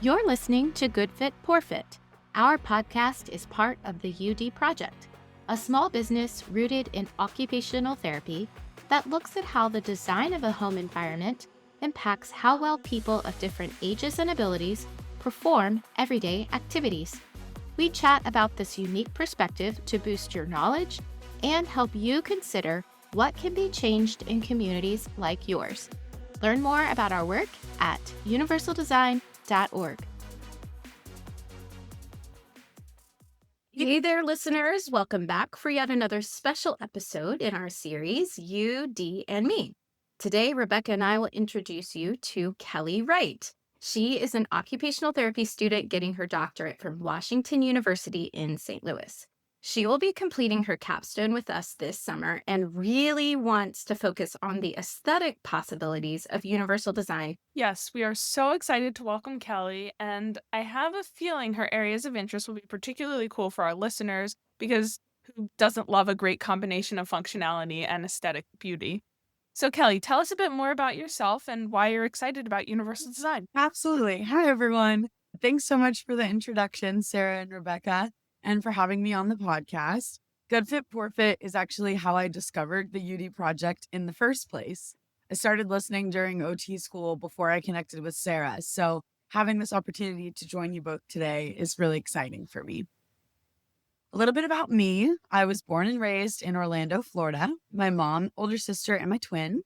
You're listening to Good Fit, Poor Fit. Our podcast is part of the UD Project, a small business rooted in occupational therapy that looks at how the design of a home environment impacts how well people of different ages and abilities perform everyday activities. We chat about this unique perspective to boost your knowledge and help you consider what can be changed in communities like yours. Learn more about our work at universaldesign.org. Hey there, listeners. Welcome back for yet another special episode in our series, You, D, and Me. Today, Rebecca and I will introduce you to Kelly Wright. She is an occupational therapy student getting her doctorate from Washington University in St. Louis. She will be completing her capstone with us this summer and really wants to focus on the aesthetic possibilities of universal design. Yes, we are so excited to welcome Kelly, and I have a feeling her areas of interest will be particularly cool for our listeners because who doesn't love a great combination of functionality and aesthetic beauty? So Kelly, tell us a bit more about yourself and why you're excited about universal design. Absolutely. Hi, everyone. Thanks so much for the introduction, Sarah and Rebecca, and for having me on the podcast. Good Fit, Poor Fit is actually how I discovered the UD project in the first place. I started listening during OT school before I connected with Sarah. So having this opportunity to join you both today is really exciting for me. A little bit about me. I was born and raised in Orlando, Florida. My mom, older sister, and my twin.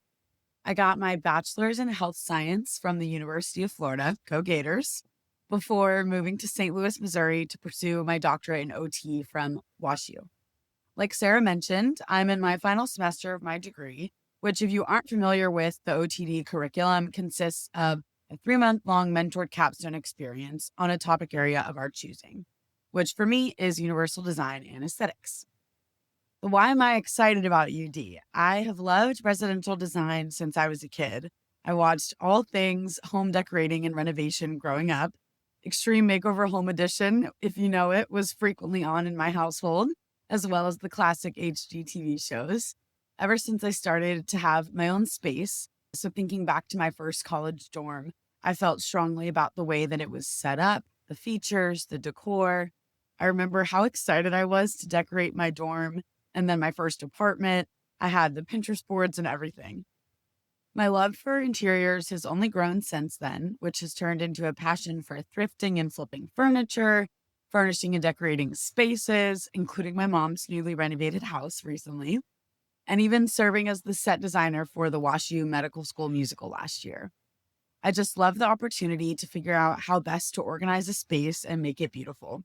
I got my bachelor's in health science from the University of Florida, go Gators, before moving to St. Louis, Missouri to pursue my doctorate in OT from WashU. Like Sarah mentioned, I'm in my final semester of my degree, which if you aren't familiar with the OTD curriculum, consists of a 3-month-long mentored capstone experience on a topic area of our choosing, which for me is universal design and aesthetics. But why am I excited about UD? I have loved residential design since I was a kid. I watched all things home decorating and renovation growing up. Extreme Makeover Home Edition, if you know it, was frequently on in my household, as well as the classic HGTV shows. Ever since I started to have my own space, so thinking back to my first college dorm, I felt strongly about the way that it was set up, the features, the decor. I remember how excited I was to decorate my dorm. And then my first apartment, I had the Pinterest boards and everything. My love for interiors has only grown since then, which has turned into a passion for thrifting and flipping furniture, furnishing and decorating spaces, including my mom's newly renovated house recently, and even serving as the set designer for the WashU Medical School musical last year. I just love the opportunity to figure out how best to organize a space and make it beautiful.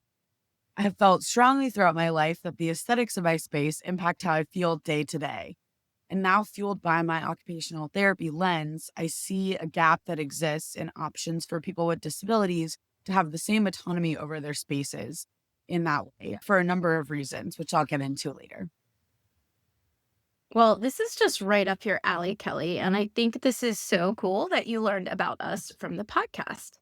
I have felt strongly throughout my life that the aesthetics of my space impact how I feel day to day. And now, fueled by my occupational therapy lens, I see a gap that exists in options for people with disabilities to have the same autonomy over their spaces in that way for a number of reasons, which I'll get into later. Well, this is just right up your alley, Kelly, and I think this is so cool that you learned about us from the podcast.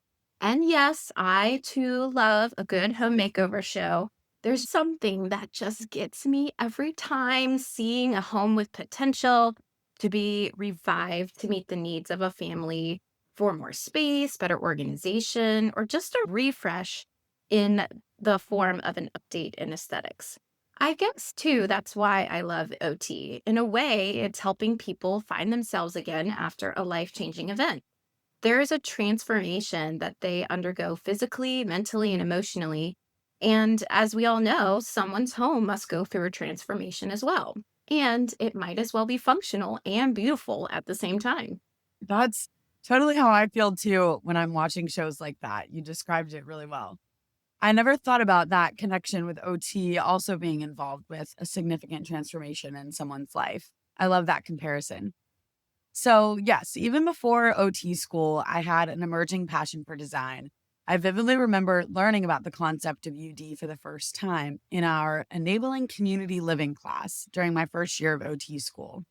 And yes, I too love a good home makeover show. There's something that just gets me every time seeing a home with potential to be revived to meet the needs of a family for more space, better organization, or just a refresh in the form of an update in aesthetics. I guess too, that's why I love OT. In a way, it's helping people find themselves again after a life-changing event. There is a transformation that they undergo physically, mentally, and emotionally. And as we all know, someone's home must go through a transformation as well. And it might as well be functional and beautiful at the same time. That's totally how I feel too when I'm watching shows like that. You described it really well. I never thought about that connection with OT also being involved with a significant transformation in someone's life. I love that comparison. So, yes, even before OT school, I had an emerging passion for design. I vividly remember learning about the concept of UD for the first time in our Enabling Community Living class during my first year of OT school.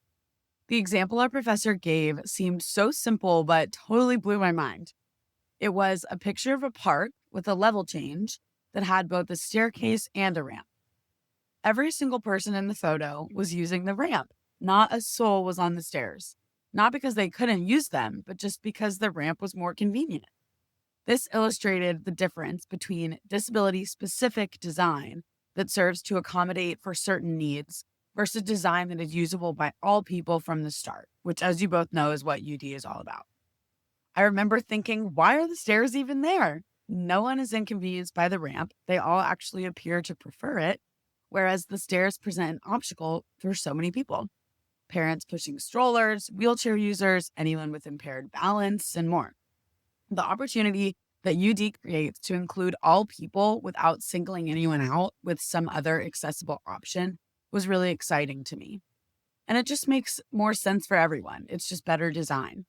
The example our professor gave seemed so simple, but totally blew my mind. It was a picture of a park with a level change that had both a staircase and a ramp. Every single person in the photo was using the ramp. Not a soul was on the stairs. Not because they couldn't use them, but just because the ramp was more convenient. This illustrated the difference between disability-specific design that serves to accommodate for certain needs versus design that is usable by all people from the start, which, as you both know, is what UD is all about. I remember thinking, why are the stairs even there? No one is inconvenienced by the ramp. They all actually appear to prefer it, whereas the stairs present an obstacle for so many people. Parents pushing strollers, wheelchair users, anyone with impaired balance, and more. The opportunity that UD creates to include all people without singling anyone out with some other accessible option was really exciting to me. And it just makes more sense for everyone. It's just better design.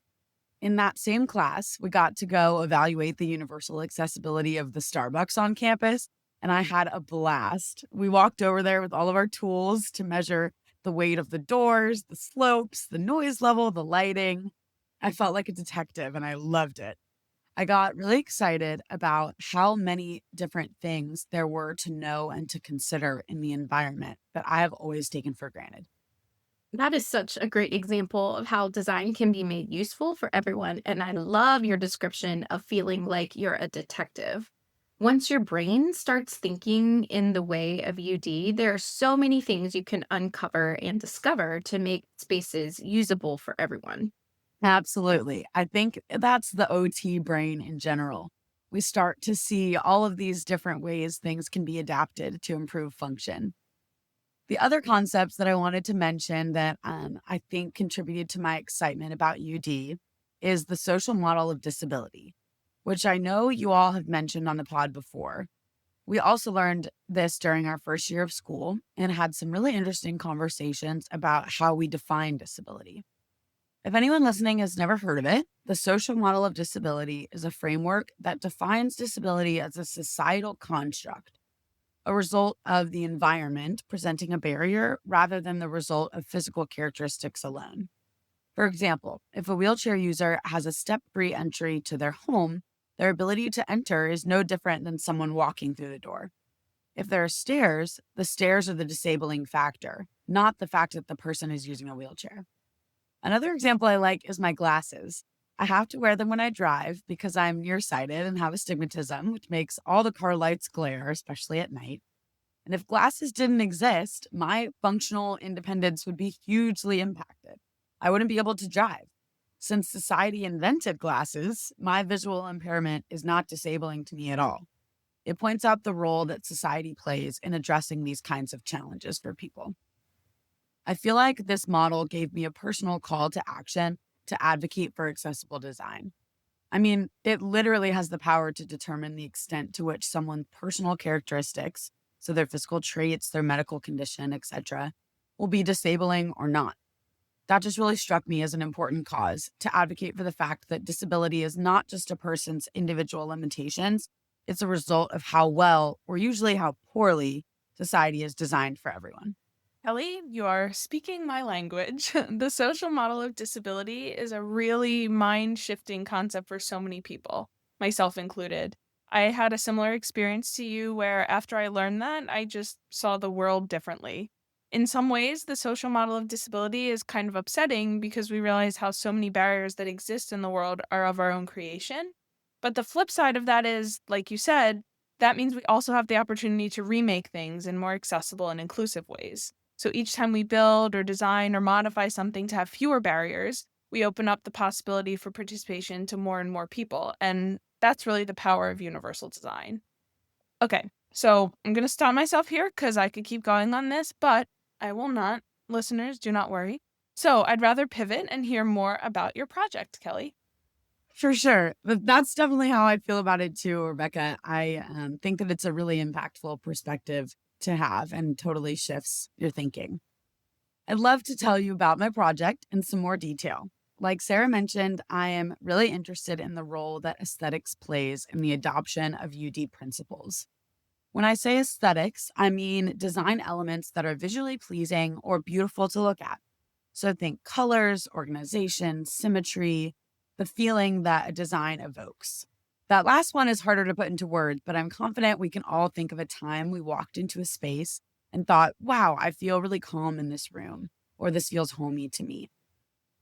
In that same class, we got to go evaluate the universal accessibility of the Starbucks on campus, and I had a blast. We walked over there with all of our tools to measure the weight of the doors, the slopes, the noise level, the lighting. I felt like a detective and I loved it. I got really excited about how many different things there were to know and to consider in the environment that I have always taken for granted. That is such a great example of how design can be made useful for everyone. And I love your description of feeling like you're a detective. Once your brain starts thinking in the way of UD, there are so many things you can uncover and discover to make spaces usable for everyone. Absolutely. I think that's the OT brain in general. We start to see all of these different ways things can be adapted to improve function. The other concepts that I wanted to mention that I think contributed to my excitement about UD is the social model of disability, which I know you all have mentioned on the pod before. We also learned this during our first year of school and had some really interesting conversations about how we define disability. If anyone listening has never heard of it, the social model of disability is a framework that defines disability as a societal construct, a result of the environment presenting a barrier rather than the result of physical characteristics alone. For example, if a wheelchair user has a step-free entry to their home, their ability to enter is no different than someone walking through the door. If there are stairs, the stairs are the disabling factor, not the fact that the person is using a wheelchair. Another example I like is my glasses. I have to wear them when I drive because I'm nearsighted and have astigmatism, which makes all the car lights glare, especially at night. And if glasses didn't exist, my functional independence would be hugely impacted. I wouldn't be able to drive. Since society invented glasses, my visual impairment is not disabling to me at all. It points out the role that society plays in addressing these kinds of challenges for people. I feel like this model gave me a personal call to action to advocate for accessible design. I mean, it literally has the power to determine the extent to which someone's personal characteristics, so their physical traits, their medical condition, etc., will be disabling or not. That just really struck me as an important cause to advocate for the fact that disability is not just a person's individual limitations, it's a result of how well, or usually how poorly, society is designed for everyone. Kelly, you are speaking my language. The social model of disability is a really mind shifting concept for so many people, myself included. I had a similar experience to you where after I learned that, I just saw the world differently. In some ways, the social model of disability is kind of upsetting because we realize how so many barriers that exist in the world are of our own creation. But the flip side of that is, like you said, that means we also have the opportunity to remake things in more accessible and inclusive ways. So each time we build or design or modify something to have fewer barriers, we open up the possibility for participation to more and more people. And that's really the power of universal design. Okay, so I'm going to stop myself here because I could keep going on this, but I will not. Listeners, do not worry. So I'd rather pivot and hear more about your project, Kelly. For sure. But that's definitely how I feel about it too, Rebecca. I think that it's a really impactful perspective to have and totally shifts your thinking. I'd love to tell you about my project in some more detail. Like Sarah mentioned, I am really interested in the role that aesthetics plays in the adoption of UD principles. When I say aesthetics, I mean design elements that are visually pleasing or beautiful to look at. So think colors, organization, symmetry, the feeling that a design evokes. That last one is harder to put into words, but I'm confident we can all think of a time we walked into a space and thought, wow, I feel really calm in this room, or this feels homey to me.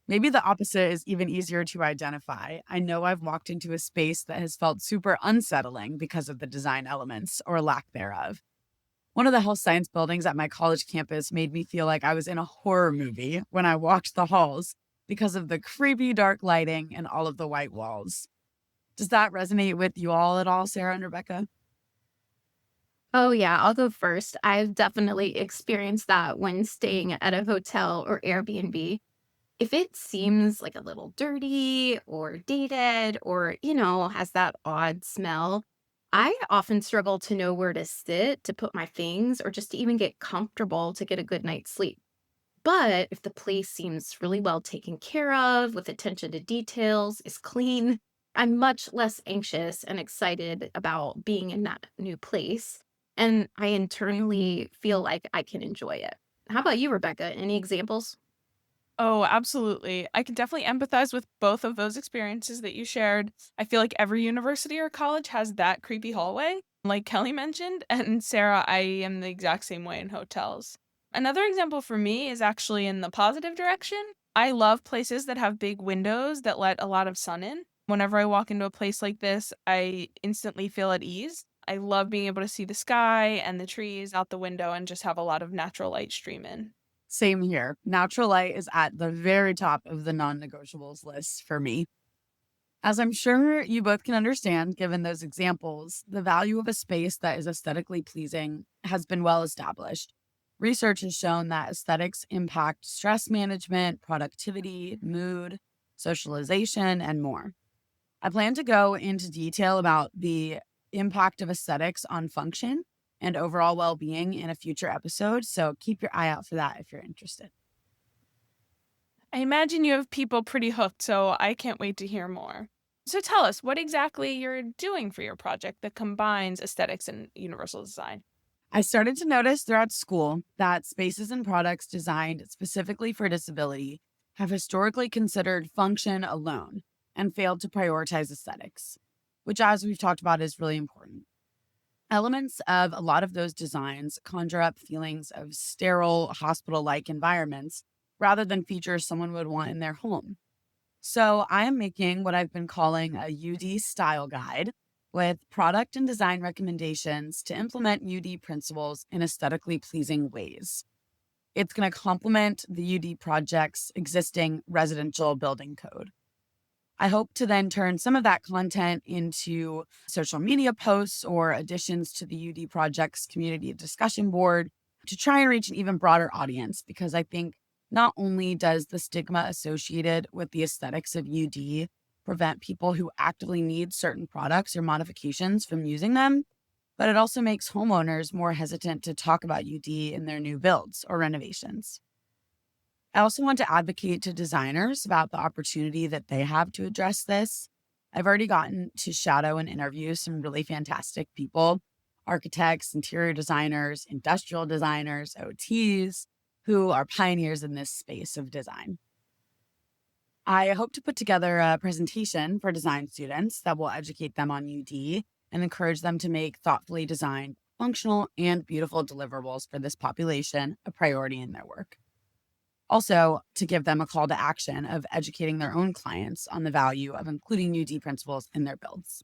Maybe the opposite is even easier to identify. I know I've walked into a space that has felt super unsettling because of the design elements or lack thereof. One of the health science buildings at my college campus made me feel like I was in a horror movie when I walked the halls because of the creepy dark lighting and all of the white walls. Does that resonate with you all at all, Sarah and Rebecca? Oh, yeah, I'll go first. I've definitely experienced that when staying at a hotel or Airbnb. If it seems like a little dirty or dated or, has that odd smell, I often struggle to know where to sit, to put my things, or just to even get comfortable to get a good night's sleep. But if the place seems really well taken care of, with attention to details, is clean, I'm much less anxious and excited about being in that new place. And I internally feel like I can enjoy it. How about you, Rebecca? Any examples? Oh, absolutely. I can definitely empathize with both of those experiences that you shared. I feel like every university or college has that creepy hallway, like Kelly mentioned. And Sarah, I am the exact same way in hotels. Another example for me is actually in the positive direction. I love places that have big windows that let a lot of sun in. Whenever I walk into a place like this, I instantly feel at ease. I love being able to see the sky and the trees out the window and just have a lot of natural light stream in. Same here. Natural light is at the very top of the non negotiables list for me. As I'm sure you both can understand, given those examples, the value of a space that is aesthetically pleasing has been well established. Research has shown that aesthetics impact stress management, productivity, mood, socialization, and more. I plan to go into detail about the impact of aesthetics on function and overall well being in a future episode, so keep your eye out for that if you're interested. I imagine you have people pretty hooked, so I can't wait to hear more. So tell us what exactly you're doing for your project that combines aesthetics and universal design. I started to notice throughout school that spaces and products designed specifically for disability have historically considered function alone and failed to prioritize aesthetics, which, as we've talked about, is really important. Elements of a lot of those designs conjure up feelings of sterile, hospital like environments rather than features someone would want in their home. So I am making what I've been calling a UD style guide with product and design recommendations to implement UD principles in aesthetically pleasing ways. It's going to complement the UD project's existing residential building code. I hope to then turn some of that content into social media posts or additions to the UD project's community discussion board to try and reach an even broader audience, because I think not only does the stigma associated with the aesthetics of UD prevent people who actively need certain products or modifications from using them, but it also makes homeowners more hesitant to talk about UD in their new builds or renovations. I also want to advocate to designers about the opportunity that they have to address this. I've already gotten to shadow and interview some really fantastic people, architects, interior designers, industrial designers, OTs, who are pioneers in this space of design. I hope to put together a presentation for design students that will educate them on UD and encourage them to make thoughtfully designed, functional, and beautiful deliverables for this population a priority in their work. Also, to give them a call to action of educating their own clients on the value of including UD principles in their builds.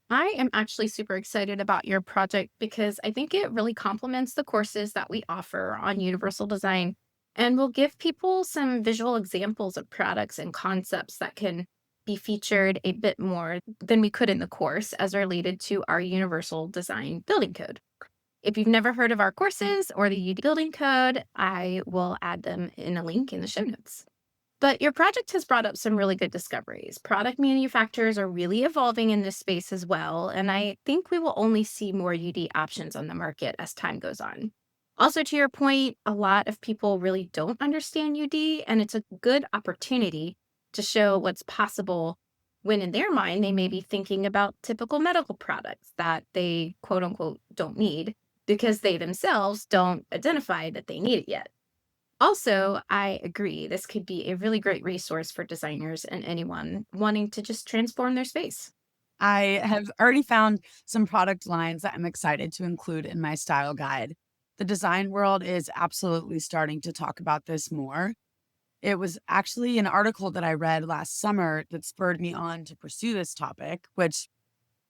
I am actually super excited about your project because I think it really complements the courses that we offer on universal design and will give people some visual examples of products and concepts that can be featured a bit more than we could in the course as related to our universal design building code. If you've never heard of our courses or the UD building code, I will add them in a link in the show notes. But your project has brought up some really good discoveries. Product manufacturers are really evolving in this space as well, and I think we will only see more UD options on the market as time goes on. Also, to your point, a lot of people really don't understand UD, and it's a good opportunity to show what's possible when, in their mind, they may be thinking about typical medical products that they quote unquote don't need because they themselves don't identify that they need it yet. Also, I agree. This could be a really great resource for designers and anyone wanting to just transform their space. I have already found some product lines that I'm excited to include in my style guide. The design world is absolutely starting to talk about this more. It was actually an article that I read last summer that spurred me on to pursue this topic, which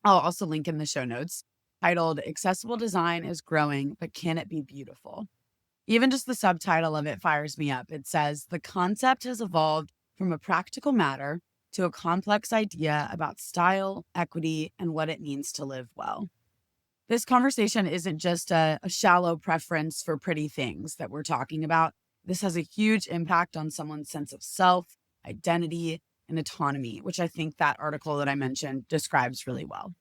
I'll also link in the show notes, titled Accessible Design is Growing, but Can It Be Beautiful? Even just the subtitle of it fires me up. It says, the concept has evolved from a practical matter to a complex idea about style, equity, and what it means to live well. This conversation isn't just a shallow preference for pretty things that we're talking about. This has a huge impact on someone's sense of self, identity, and autonomy, which I think that article that I mentioned describes really well.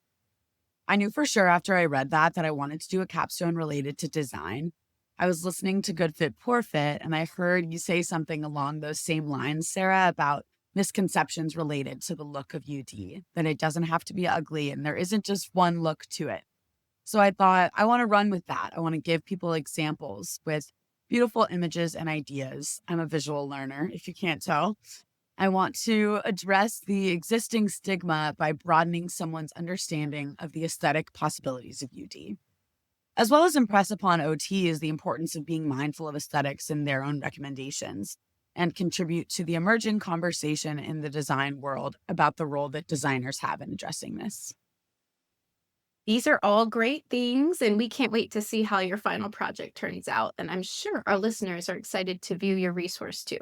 I knew for sure after I read that I wanted to do a capstone related to design. I was listening to Good Fit, Poor Fit, and I heard you say something along those same lines, Sarah, about misconceptions related to the look of UD, that it doesn't have to be ugly and there isn't just one look to it. So I thought, I want to run with that. I want to give people examples with beautiful images and ideas. I'm a visual learner, if you can't tell. I want to address the existing stigma by broadening someone's understanding of the aesthetic possibilities of UD, as well as impress upon OTs the importance of being mindful of aesthetics in their own recommendations and contribute to the emerging conversation in the design world about the role that designers have in addressing this. These are all great things, and we can't wait to see how your final project turns out. And I'm sure our listeners are excited to view your resource too.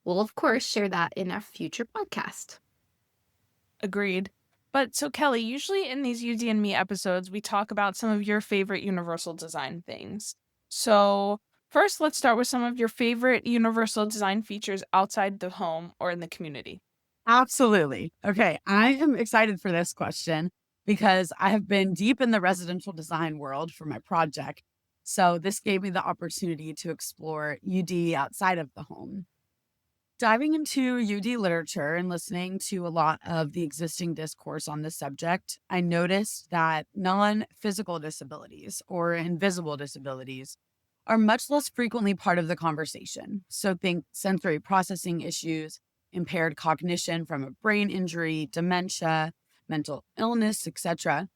We'll, of course, share that in a future podcast. Agreed. But so, Kelly, usually in these UD and Me episodes, we talk about some of your favorite universal design things. So, first, let's start with some of your favorite universal design features outside the home or in the community. Absolutely. Okay, I am excited for this question because I have been deep in the residential design world for my project. So this gave me the opportunity to explore UD outside of the home. Diving into UD literature and listening to a lot of the existing discourse on this subject, I noticed that non-physical disabilities or invisible disabilities are much less frequently part of the conversation. So think sensory processing issues, impaired cognition from a brain injury, dementia, mental illness, etc.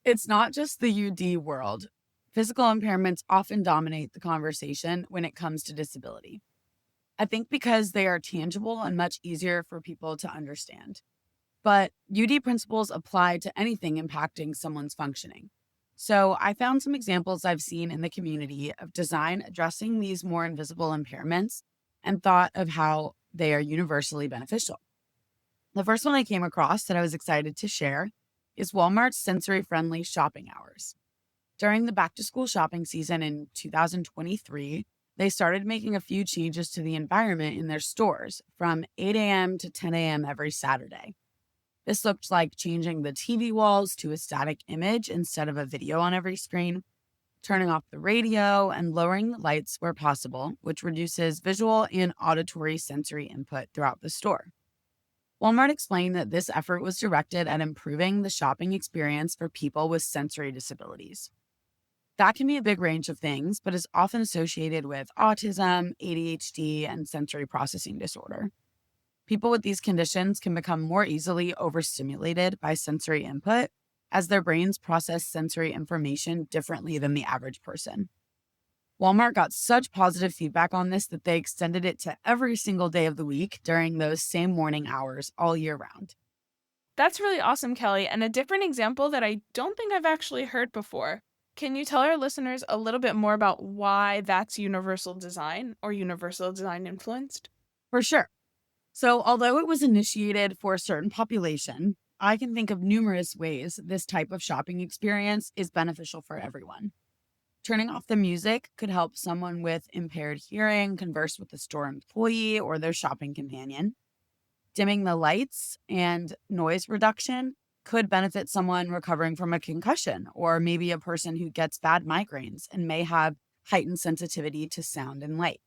It's not just the UD world. Physical impairments often dominate the conversation when it comes to disability. I think because they are tangible and much easier for people to understand. But UD principles apply to anything impacting someone's functioning. So I found some examples I've seen in the community of design addressing these more invisible impairments and thought of how they are universally beneficial. The first one I came across that I was excited to share is Walmart's sensory-friendly shopping hours. During the back-to-school shopping season in 2023, they started making a few changes to the environment in their stores from 8 a.m. to 10 a.m. every Saturday. This looked like changing the TV walls to a static image instead of a video on every screen, turning off the radio, and lowering the lights where possible, which reduces visual and auditory sensory input throughout the store. Walmart explained that this effort was directed at improving the shopping experience for people with sensory disabilities. That can be a big range of things, but is often associated with autism, ADHD, and sensory processing disorder. People with these conditions can become more easily overstimulated by sensory input as their brains process sensory information differently than the average person. Walmart got such positive feedback on this that they extended it to every single day of the week during those same morning hours all year round. That's really awesome, Kelly, and a different example that I don't think I've actually heard before. Can you tell our listeners a little bit more about why that's universal design or universal design influenced? For sure. So, although it was initiated for a certain population, I can think of numerous ways this type of shopping experience is beneficial for everyone. Turning off the music could help someone with impaired hearing converse with the store employee or their shopping companion. Dimming the lights and noise reduction could benefit someone recovering from a concussion or maybe a person who gets bad migraines and may have heightened sensitivity to sound and light.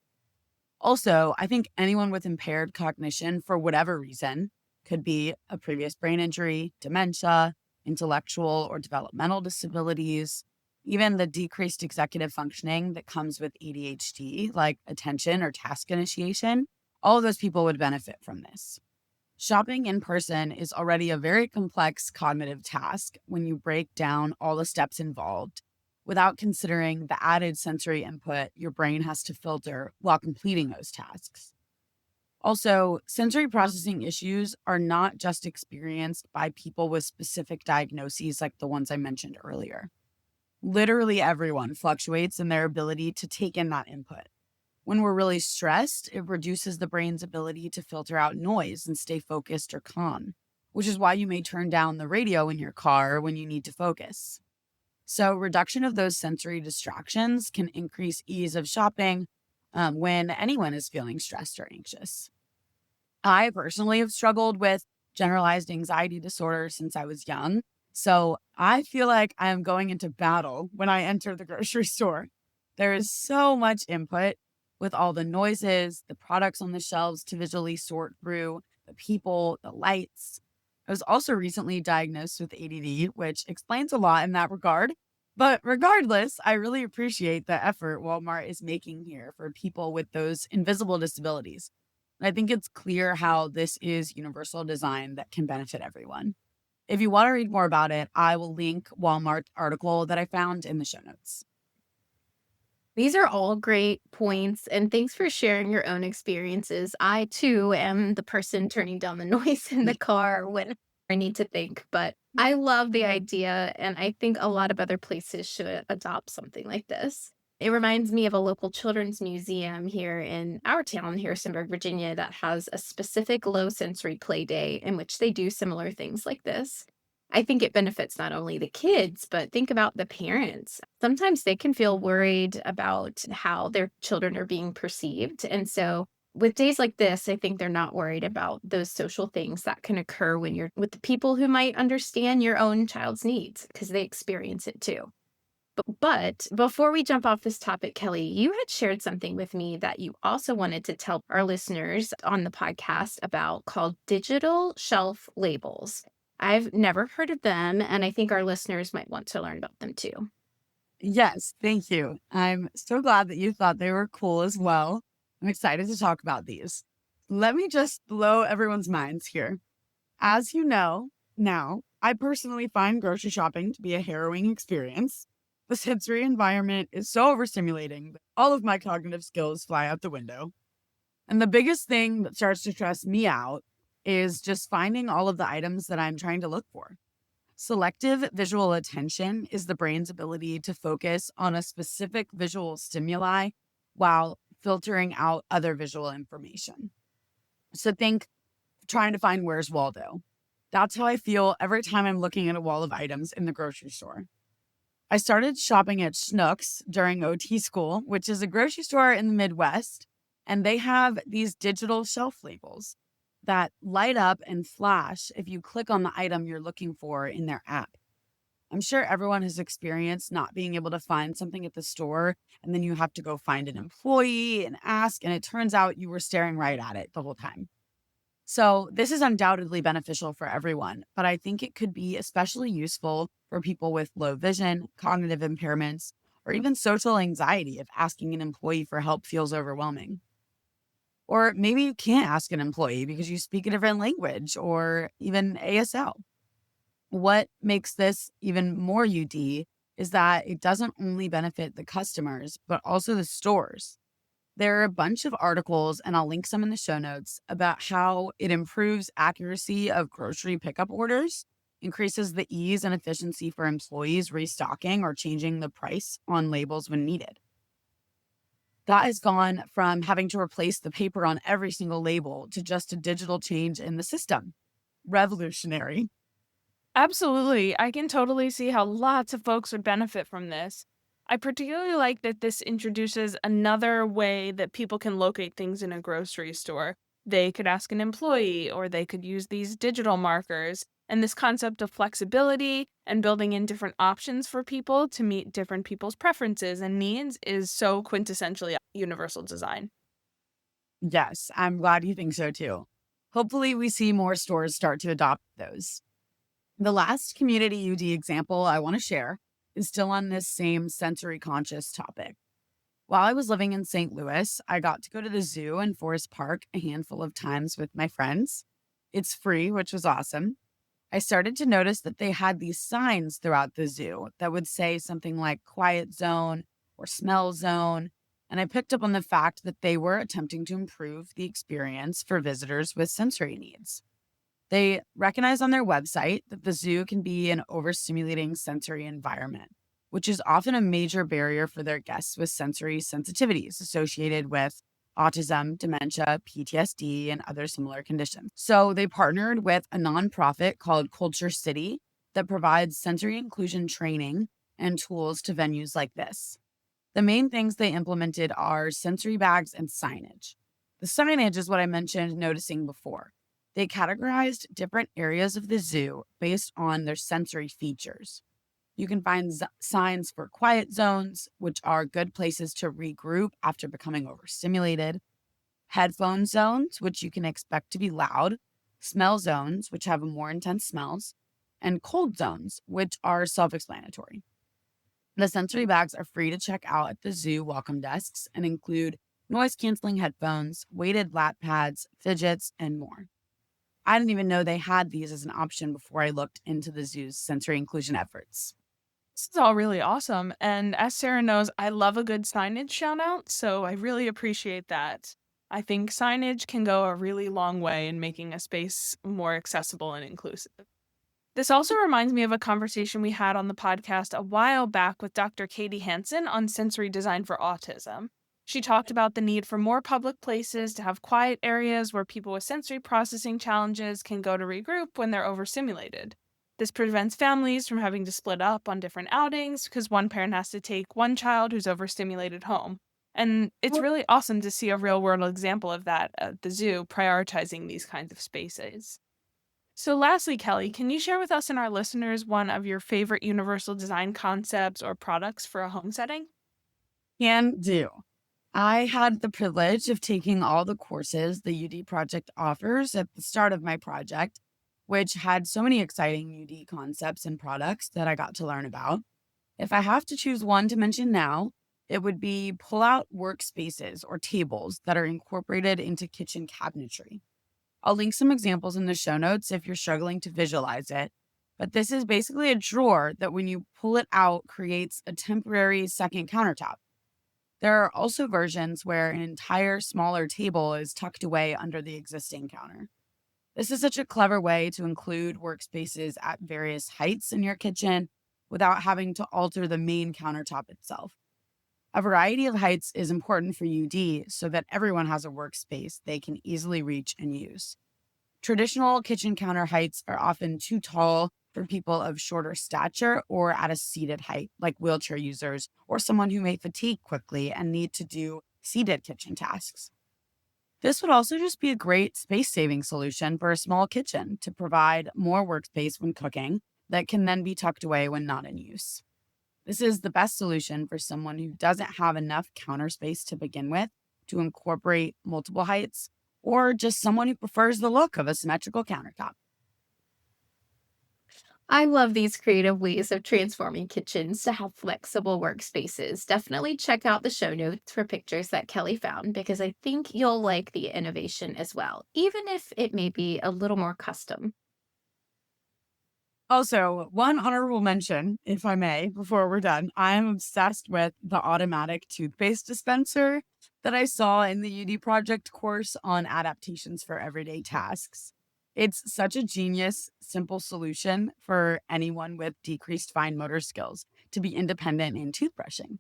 Also, I think anyone with impaired cognition for whatever reason, could be a previous brain injury, dementia, intellectual or developmental disabilities, even the decreased executive functioning that comes with ADHD, like attention or task initiation, all of those people would benefit from this. Shopping in person is already a very complex cognitive task when you break down all the steps involved without considering the added sensory input your brain has to filter while completing those tasks. Also, sensory processing issues are not just experienced by people with specific diagnoses like the ones I mentioned earlier. Literally everyone fluctuates in their ability to take in that input. When we're really stressed, it reduces the brain's ability to filter out noise and stay focused or calm, which is why you may turn down the radio in your car when you need to focus. So, reduction of those sensory distractions can increase ease of shopping when anyone is feeling stressed or anxious. I personally have struggled with generalized anxiety disorder since I was young. So I feel like I am going into battle when I enter the grocery store. There is so much input with all the noises, the products on the shelves to visually sort through, the people, the lights. I was also recently diagnosed with ADD, which explains a lot in that regard. But regardless, I really appreciate the effort Walmart is making here for people with those invisible disabilities. I think it's clear how this is universal design that can benefit everyone. If you want to read more about it, I will link Walmart's article that I found in the show notes. These are all great points, and thanks for sharing your own experiences. I too am the person turning down the noise in the car when I need to think, but I love the idea, and I think a lot of other places should adopt something like this. It reminds me of a local children's museum here in our town, Harrisonburg, Virginia, that has a specific low sensory play day in which they do similar things like this. I think it benefits not only the kids, but think about the parents. Sometimes they can feel worried about how their children are being perceived. And so, with days like this, I think they're not worried about those social things that can occur when you're with the people who might understand your own child's needs because they experience it too. But before we jump off this topic, Kelly, you had shared something with me that you also wanted to tell our listeners on the podcast about called digital shelf labels. I've never heard of them, and I think our listeners might want to learn about them too. Yes, thank you. I'm so glad that you thought they were cool as well. I'm excited to talk about these. Let me just blow everyone's minds here. As you know, now, I personally find grocery shopping to be a harrowing experience. The sensory environment is so overstimulating that all of my cognitive skills fly out the window. And the biggest thing that starts to stress me out is just finding all of the items that I'm trying to look for. Selective visual attention is the brain's ability to focus on a specific visual stimuli while filtering out other visual information. So think trying to find where's Waldo. That's how I feel every time I'm looking at a wall of items in the grocery store. I started shopping at Schnucks during OT school, which is a grocery store in the Midwest, and they have these digital shelf labels that light up and flash if you click on the item you're looking for in their app. I'm sure everyone has experienced not being able to find something at the store, and then you have to go find an employee and ask, and it turns out you were staring right at it the whole time. So, this is undoubtedly beneficial for everyone, but I think it could be especially useful for people with low vision, cognitive impairments, or even social anxiety if asking an employee for help feels overwhelming. Or maybe you can't ask an employee because you speak a different language or even ASL. What makes this even more UD is that it doesn't only benefit the customers, but also the stores. There are a bunch of articles, and I'll link some in the show notes, about how it improves accuracy of grocery pickup orders, increases the ease and efficiency for employees restocking or changing the price on labels when needed. That has gone from having to replace the paper on every single label to just a digital change in the system. Revolutionary. Absolutely. I can totally see how lots of folks would benefit from this. I particularly like that this introduces another way that people can locate things in a grocery store. They could ask an employee, or they could use these digital markers. And this concept of flexibility and building in different options for people to meet different people's preferences and needs is so quintessentially universal design. Yes, I'm glad you think so too. Hopefully, we see more stores start to adopt those. The last community UD example I want to share is still on this same sensory conscious topic. While I was living in St. Louis, I got to go to the zoo and Forest Park a handful of times with my friends. It's free, which was awesome. I started to notice that they had these signs throughout the zoo that would say something like quiet zone or smell zone. and I picked up on the fact that they were attempting to improve the experience for visitors with sensory needs. They recognize on their website that the zoo can be an overstimulating sensory environment, which is often a major barrier for their guests with sensory sensitivities associated with autism, dementia, PTSD, and other similar conditions. So they partnered with a nonprofit called Culture City that provides sensory inclusion training and tools to venues like this. The main things they implemented are sensory bags and signage. The signage is what I mentioned noticing before. They categorized different areas of the zoo based on their sensory features. You can find signs for quiet zones, which are good places to regroup after becoming overstimulated, headphone zones, which you can expect to be loud, smell zones, which have more intense smells, and cold zones, which are self-explanatory. The sensory bags are free to check out at the zoo welcome desks and include noise-canceling headphones, weighted lap pads, fidgets, and more. I didn't even know they had these as an option before I looked into the zoo's sensory inclusion efforts. This is all really awesome. And as Sarah knows, I love a good signage shout out, so I really appreciate that. I think signage can go a really long way in making a space more accessible and inclusive. This also reminds me of a conversation we had on the podcast a while back with Dr. Katie Hansen on sensory design for autism. She talked about the need for more public places to have quiet areas where people with sensory processing challenges can go to regroup when they're overstimulated. This prevents families from having to split up on different outings because one parent has to take one child who's overstimulated home. And it's really awesome to see a real world example of that at the zoo prioritizing these kinds of spaces. So, lastly, Kelly, can you share with us and our listeners one of your favorite universal design concepts or products for a home setting? Can do. I had the privilege of taking all the courses the UD project offers at the start of my project, which had so many exciting UD concepts and products that I got to learn about. If I have to choose one to mention now, it would be pull-out workspaces or tables that are incorporated into kitchen cabinetry. I'll link some examples in the show notes if you're struggling to visualize it, but this is basically a drawer that when you pull it out creates a temporary second countertop. There are also versions where an entire smaller table is tucked away under the existing counter. This is such a clever way to include workspaces at various heights in your kitchen without having to alter the main countertop itself. A variety of heights is important for UD so that everyone has a workspace they can easily reach and use. Traditional kitchen counter heights are often too tall for people of shorter stature or at a seated height, like wheelchair users or someone who may fatigue quickly and need to do seated kitchen tasks. This would also just be a great space-saving solution for a small kitchen to provide more workspace when cooking that can then be tucked away when not in use. This is the best solution for someone who doesn't have enough counter space to begin with to incorporate multiple heights, or just someone who prefers the look of a symmetrical countertop. I love these creative ways of transforming kitchens to have flexible workspaces. Definitely check out the show notes for pictures that Kelly found because I think you'll like the innovation as well, even if it may be a little more custom. Also, one honorable mention, if I may, before we're done. I am obsessed with the automatic toothpaste dispenser that I saw in the UD project course on adaptations for everyday tasks. It's such a genius, simple solution for anyone with decreased fine motor skills to be independent in toothbrushing.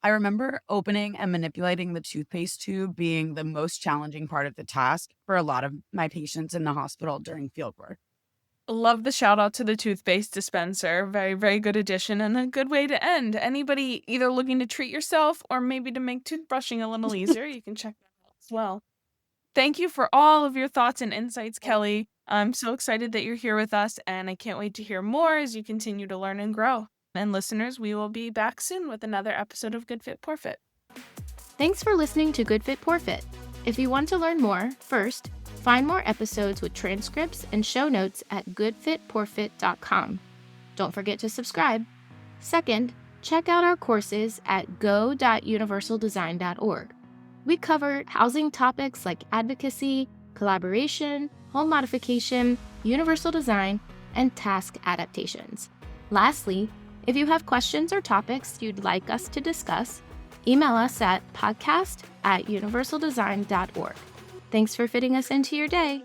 I remember opening and manipulating the toothpaste tube being the most challenging part of the task for a lot of my patients in the hospital during fieldwork. Love the shout out to the toothpaste dispenser. Very, very good addition and a good way to end. Anybody either looking to treat yourself or maybe to make toothbrushing a little easier, you can check that out as well. Thank you for all of your thoughts and insights, Kelly. I'm so excited that you're here with us, and I can't wait to hear more as you continue to learn and grow. And listeners, we will be back soon with another episode of Good Fit Poor Fit. Thanks for listening to Good Fit Poor Fit. If you want to learn more, first, find more episodes with transcripts and show notes at goodfitpoorfit.com. Don't forget to subscribe. Second, check out our courses at go.universaldesign.org. We cover housing topics like advocacy, collaboration, home modification, universal design, and task adaptations. Lastly, if you have questions or topics you'd like us to discuss, email us at podcast@universaldesign.org. Thanks for fitting us into your day.